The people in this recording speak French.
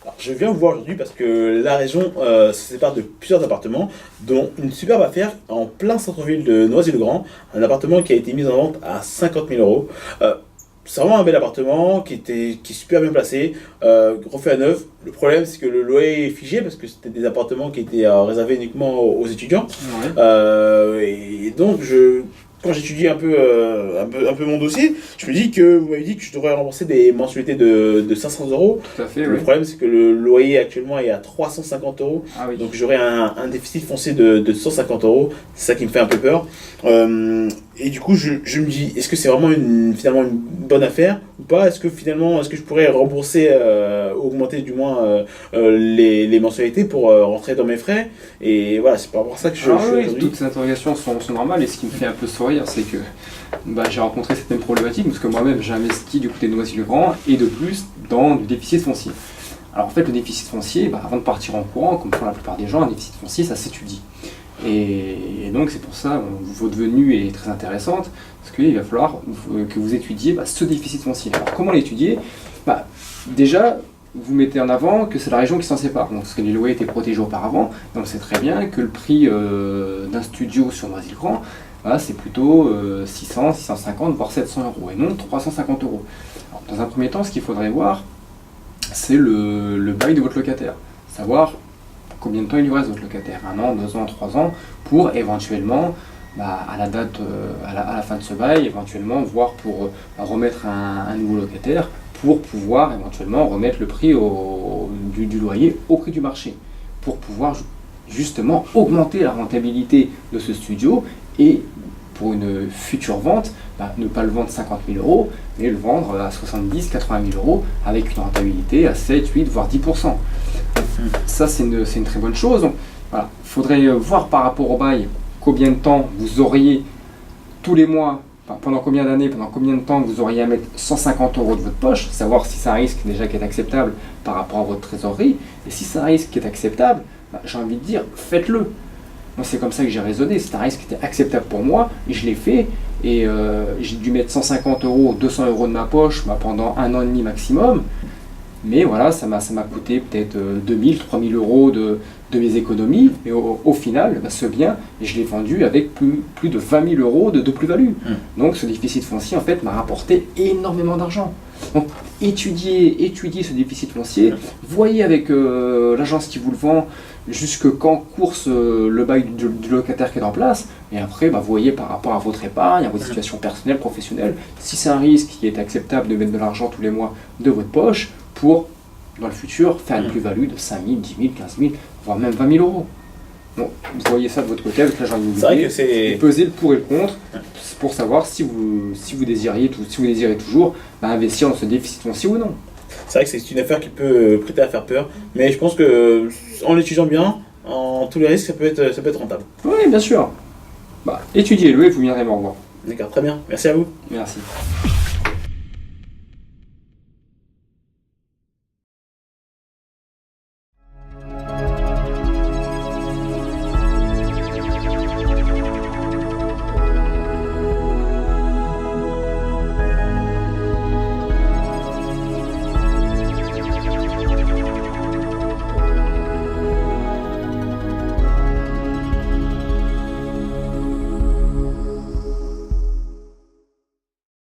Alors, je viens vous voir aujourd'hui parce que la région se sépare de plusieurs appartements, dont une superbe affaire en plein centre-ville de Noisy-le-Grand, un appartement qui a été mis en vente à 50 000 euros. C'est vraiment un bel appartement qui est super bien placé, refait à neuf. Le problème, c'est que le loyer est figé parce que c'était des appartements qui étaient réservés uniquement aux étudiants. Ouais. Et donc, quand j'étudie un peu mon dossier, je me dis que vous m'avez dit que je devrais rembourser des mensualités de 500 euros. Tout à fait, Le oui. problème, c'est que le loyer actuellement est à 350 euros. Ah oui. Donc j'aurai un déficit foncier de 150 euros. C'est ça qui me fait un peu peur. Et du coup, je me dis, est-ce que c'est vraiment finalement une bonne affaire ou pas? Est-ce que je pourrais rembourser, augmenter du moins les mensualités pour rentrer dans mes frais? Et voilà, c'est pas pour ça que je Alors suis oui, aujourd'hui. toutes ces interrogations sont normales et ce qui me fait un peu sourire, c'est que j'ai rencontré cette même problématique parce que moi-même j'ai investi du côté de Noisy-le-Grand et de plus dans du déficit foncier. Alors en fait, le déficit foncier, avant de partir en courant, comme font la plupart des gens, un déficit foncier ça s'étudie. Et donc c'est pour ça votre venue est très intéressante parce qu'il va falloir que vous étudiez ce déficit foncier. Alors comment l'étudier? Déjà, vous mettez en avant que c'est la région qui s'en sépare, donc, parce que les loyers étaient protégés auparavant, donc on sait très bien que le prix d'un studio sur Noisy-le-Grand, c'est plutôt 600, 650, voire 700 euros, et non 350 euros. Alors, dans un premier temps, ce qu'il faudrait voir, c'est le bail de votre locataire, savoir combien de temps il lui reste votre locataire, 1 an, 2 ans, 3 ans, pour éventuellement, à la date, à la fin de ce bail, éventuellement voir pour remettre un nouveau locataire, pour pouvoir éventuellement remettre le prix du loyer au prix du marché, pour pouvoir justement augmenter la rentabilité de ce studio et pour une future vente, ne pas le vendre 50 000 euros, mais le vendre à 70 80 000 euros avec une rentabilité à 7, 8, voire 10%. Ça, c'est une très bonne chose. Donc, voilà. Il faudrait voir par rapport au bail combien de temps vous auriez tous les mois, pendant combien d'années, pendant combien de temps vous auriez à mettre 150 euros de votre poche, savoir si c'est un risque déjà qui est acceptable par rapport à votre trésorerie, et si c'est un risque qui est acceptable, j'ai envie de dire, faites-le. Moi, c'est comme ça que j'ai raisonné, c'est un risque qui était acceptable pour moi, et je l'ai fait, et j'ai dû mettre 150 euros, 200 euros de ma poche pendant 1 an et demi maximum, mais voilà, ça m'a coûté peut-être 2000, 3000 euros de mes économies, et au final, ce bien, je l'ai vendu avec plus de 20 000 euros de plus-value. Donc ce déficit foncier, en fait, m'a rapporté énormément d'argent. Donc étudiez ce déficit foncier, voyez avec l'agence qui vous le vend jusque quand course le bail du locataire qui est en place, et après voyez par rapport à votre épargne, à votre situation personnelle, professionnelle, si c'est un risque qui est acceptable de mettre de l'argent tous les mois de votre poche pour, dans le futur, faire une plus-value de 5 000, 10 000, 15 000, voire même 20 000 euros. Donc, vous voyez ça de votre côté avec l'agent immobilier, et pesez le pour et le contre pour savoir si vous désirez toujours investir dans ce déficit foncier ou non. C'est vrai que c'est une affaire qui peut prêter à faire peur, mais je pense que en l'étudiant bien, en tous les risques, ça peut être rentable. Oui, bien sûr. Étudiez-le et vous viendrez me revoir. D'accord, très bien. Merci à vous. Merci.